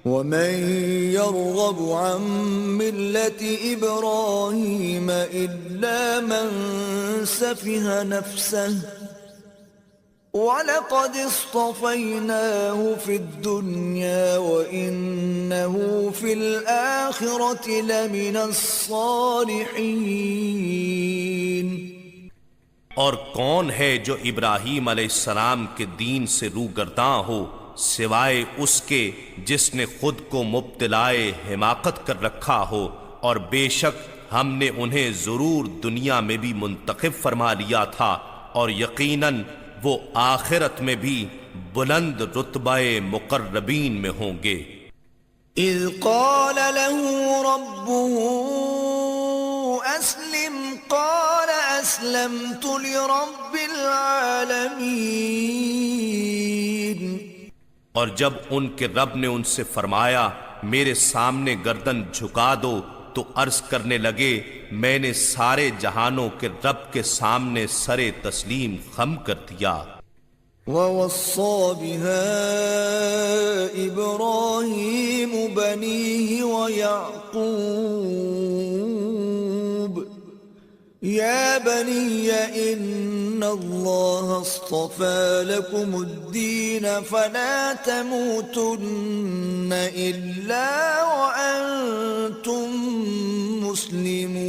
वमन यरग़ब अन मिल्लति इब्राहीम इल्ला मन सफ़िह नफ़्सह वलक़द इस्तफ़ैनाहु फ़िद्दुन्या वइन्नहु फ़िल आख़िरति लमिनस्सालिहीन। और कौन है जो इब्राहीम अलैहिस्सलाम के दीन से रूगर्दां हो सिवाय उसके जिसने खुद को मुब्तलाए हिमाकत कर रखा हो, और बेशक हमने उन्हें जरूर दुनिया में भी मुंतखब फरमा लिया था और यकीनन वो आखिरत में भी बुलंद रुतबे मुकर्रबीन में होंगे। इज़ क़ाल लहू रब्बुहु अस्लिम क़ाल अस्लमतु लिरब्बिल आलमीन। और जब उनके रब ने उनसे फरमाया मेरे सामने गर्दन झुका दो, तो अर्ज करने लगे मैंने सारे जहानों के रब के सामने सरे तस्लीम खम कर दिया। ववस्सा बिहा इब्राहीम बनीहि व याक़ूब या बनिय इन्नल्लाह अस्तफ़ा लकुमुद्दीन फला तमूतुन्न इल्ला व अंतुम मुस्लिमून।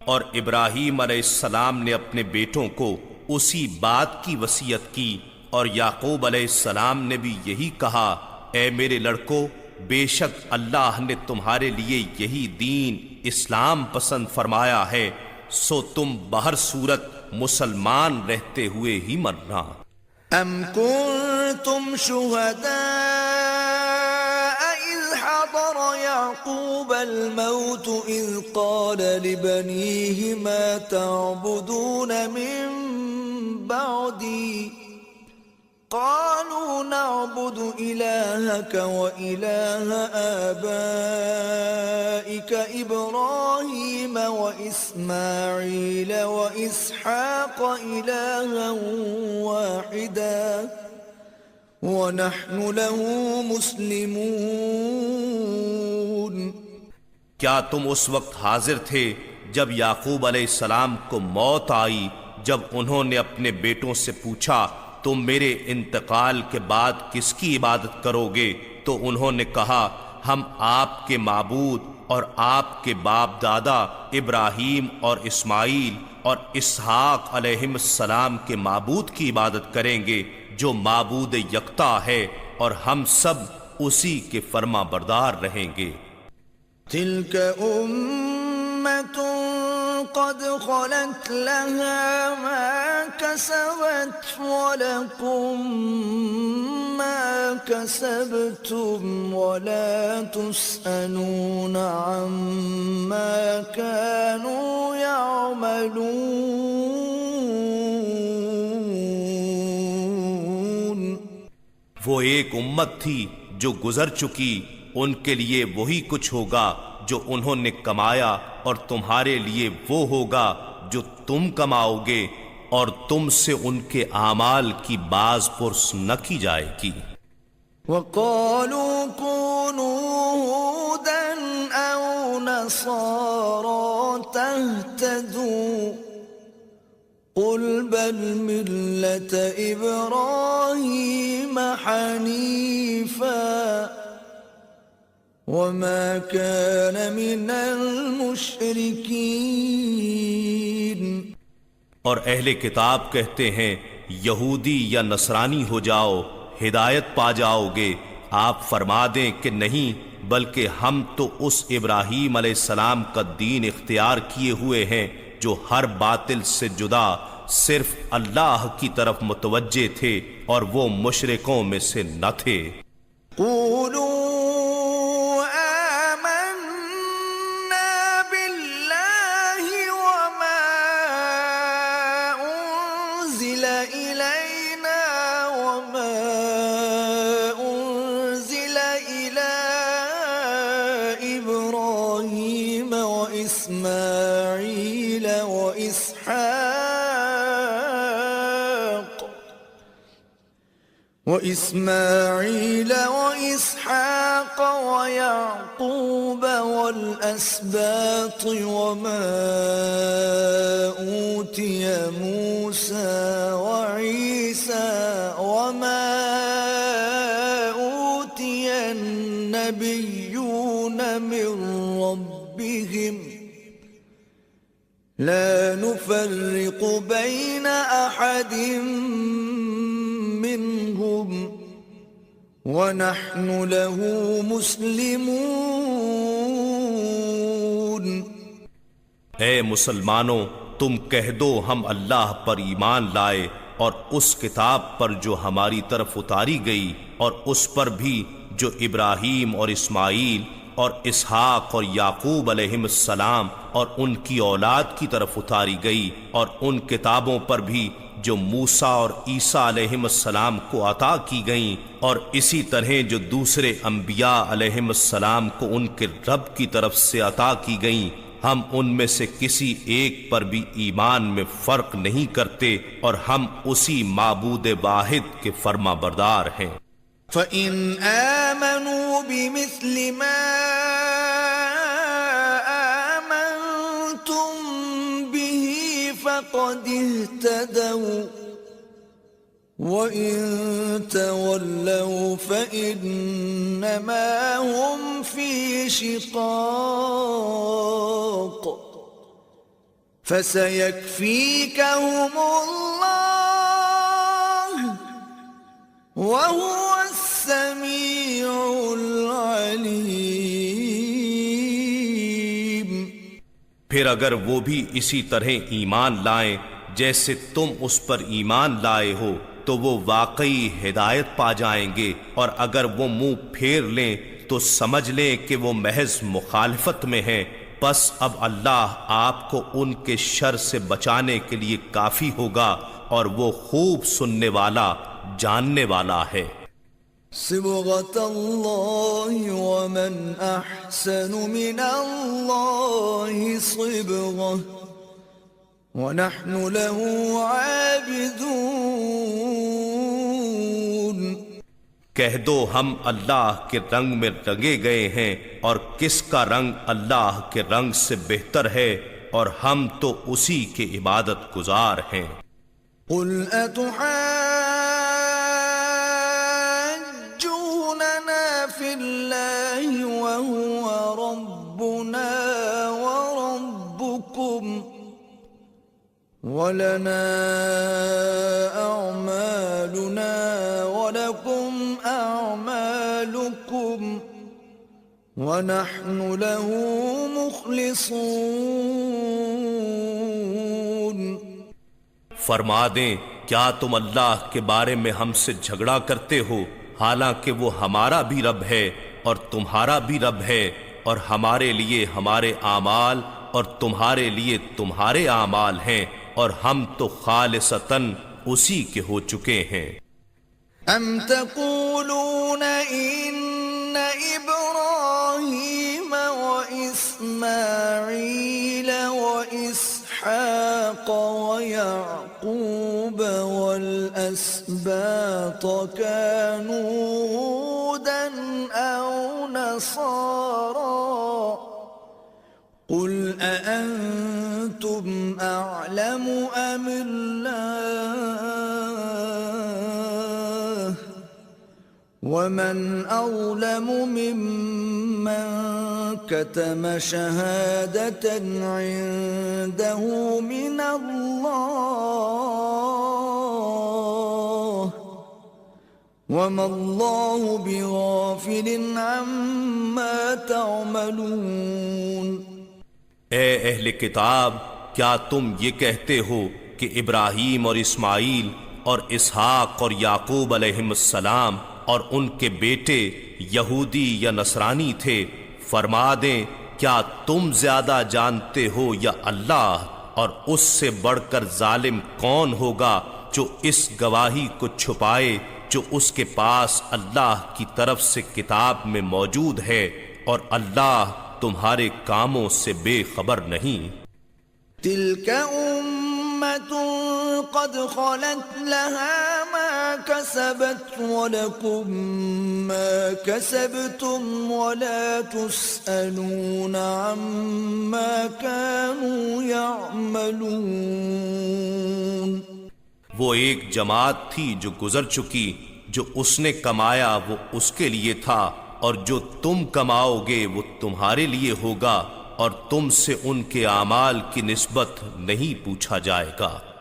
और इब्राहीम अलैहिस्सलाम ने अपने बेटों को उसी बात की वसीयत की, और याकूब अलैहिस्सलाम ने भी यही कहा, ए मेरे लड़कों, बेशक अल्लाह ने तुम्हारे लिए यही दीन इस्लाम पसंद फरमाया है, सो तुम बहर सूरत मुसलमान रहते हुए ही मरना। अम कुंतुम शुहदा इज़ हदर याक़ूब अल-मौत इज़ क़ाल लिबनीहि मा तअबुदून मिन बअदी क़ालू नअबुदु इलाहक व इलाह आबाइक इब्राहीम व इस्माईल व इसहाक़ इलाहन वाहिदा व नहनु लहु मुस्लिमून। क्या तुम उस वक्त हाजिर थे जब याकूब अलैहिस्सलाम को मौत आई, जब उन्होंने अपने बेटों से पूछा तुम मेरे इंतकाल के बाद किसकी इबादत करोगे? तो उन्होंने कहा हम आपके माबूद और आपके बाप दादा इब्राहीम और इस्माईल और इसहाक अलैहिस्सलाम के माबूद की इबादत करेंगे जो माबूद यकता है, और हम सब उसी के फर्मा बरदार रहेंगे। तिल्क उम्मतुन क़द ख़लत लहा मा कसबत व लकुम मा कसबतुम व ला तुस्अलून अम्मा कानू यअमलून। वो एक उम्मत थी जो गुजर चुकी, उनके लिए वही कुछ होगा जो उन्होंने कमाया, और तुम्हारे लिए वो होगा जो तुम कमाओगे, और तुमसे उनके आमाल की बाज पुर्स न की जाएगी। वक़ालू कूनू हुदन औ नसारा तहतदू क़ुल बल मिल्लत इब्राहीम हनीफ़ा वमा कान मिनल मुशरिकीन। और अहले किताब कहते हैं यहूदी या नसरानी हो जाओ, हिदायत पा जाओगे। आप फरमा दें कि नहीं, बल्कि हम तो उस इब्राहीम अलैहिस्सलाम का दीन इख्तियार किए हुए हैं जो हर बातिल से जुदा सिर्फ अल्लाह की तरफ मुतवज्जे थे, और वो मुशरिकों में से न थे। इस्माईल व इसहाक़ وإسماعيل وإسحاق ويعقوب والأسباط وما أوتي موسى وعيسى وما أوتي النبيون من ربهم لا نفرق بين أحد منهم ونحن له مسلمون। ए मुसलमानों, तुम कह दो हम अल्लाह पर ईमान लाए और उस किताब पर जो हमारी तरफ उतारी गई और उस पर भी जो इब्राहीम और इस्माईल और इसहाक और याकूब अलैहिस्सलाम और उनकी औलाद की तरफ उतारी गई और उन किताबों पर भी जो मूसा और ईसा अलैहिस्सलाम को अता की गईं और इसी तरह जो दूसरे अंबिया अलैहिस्सलाम को उनके रब की तरफ से अता की गईं, हम उनमें से किसी एक पर भी ईमान में फर्क नहीं करते और हम उसी माबूद वाहिद के फर्माबरदार हैं। فإن آمنوا بمثل ما آمنتم به فقد اهتدوا وإن تولوا فإنما هم في شقاق فسيكفيكهم الله وهو السميع العليم। फिर अगर वो भी इसी तरह ईमान लाएं जैसे तुम उस पर ईमान लाए हो तो वो वाकई हिदायत पा जाएंगे, और अगर वो मुंह फेर लें तो समझ लें कि वो महज मुखालिफत में हैं। बस अब अल्लाह आपको उनके शर से बचाने के लिए काफी होगा और वो खूब सुनने वाला जानने वाला है। सिबगत अल्लाह वमन अहसनु मिनल्लाहि सिबगह वनहनु लहु आबिदून। कह दो हम अल्लाह के रंग में रंगे गए हैं और किसका रंग अल्लाह के रंग से बेहतर है, और हम तो उसी के इबादत गुजार हैं। कुल अतुहज्जूनना फिल्लाहि वहुव रब्बुना व रब्बुकुम वलना अअमालुना वलकुम अअमालुकुम वनहनु लहु मुखलिसून। फरमा दें, क्या तुम अल्लाह के बारे में हमसे झगड़ा करते हो, हालांकि वो हमारा भी रब है और तुम्हारा भी रब है, और हमारे लिए हमारे आमाल और तुम्हारे लिए तुम्हारे आमाल हैं, और हम तो खालिसतन उसी के हो चुके हैं। अम तक़ूलून इन्न इब्राहीम व इस्माईल व इसहाक़ व याक़ूब वल अस्बात कानू हुदन औ नसारा कुल अअंतुम अअलमु अमिल्लाह वमन अज़लमु मिम्मन कतम शहादतन इंदहु मिनल्लाह वमल्लाहु बिगाफिलिन अम्मा तअमलून। ए अहले किताब, क्या तुम ये कहते हो कि इब्राहीम और इस्माईल और इसहाक और याकूब अलैहिस्सलाम और उनके बेटे यहूदी या नसरानी थे? फरमा दें, क्या तुम ज्यादा जानते हो या अल्लाह? और उससे बढ़कर जालिम कौन होगा जो इस गवाही को छुपाए जो उसके पास अल्लाह की तरफ से किताब में मौजूद है, और अल्लाह तुम्हारे कामों से बेखबर नहीं। तिल्का قد خلت لها ما كسبت ولكم ما كسبتم ولا تسألون عما كانوا يعملون। वो एक जमात थी जो गुजर चुकी, जो उसने कमाया वो उसके लिए था, और जो तुम कमाओगे वो तुम्हारे लिए होगा, और तुमसे उनके आमाल की निस्बत नहीं पूछा जाएगा।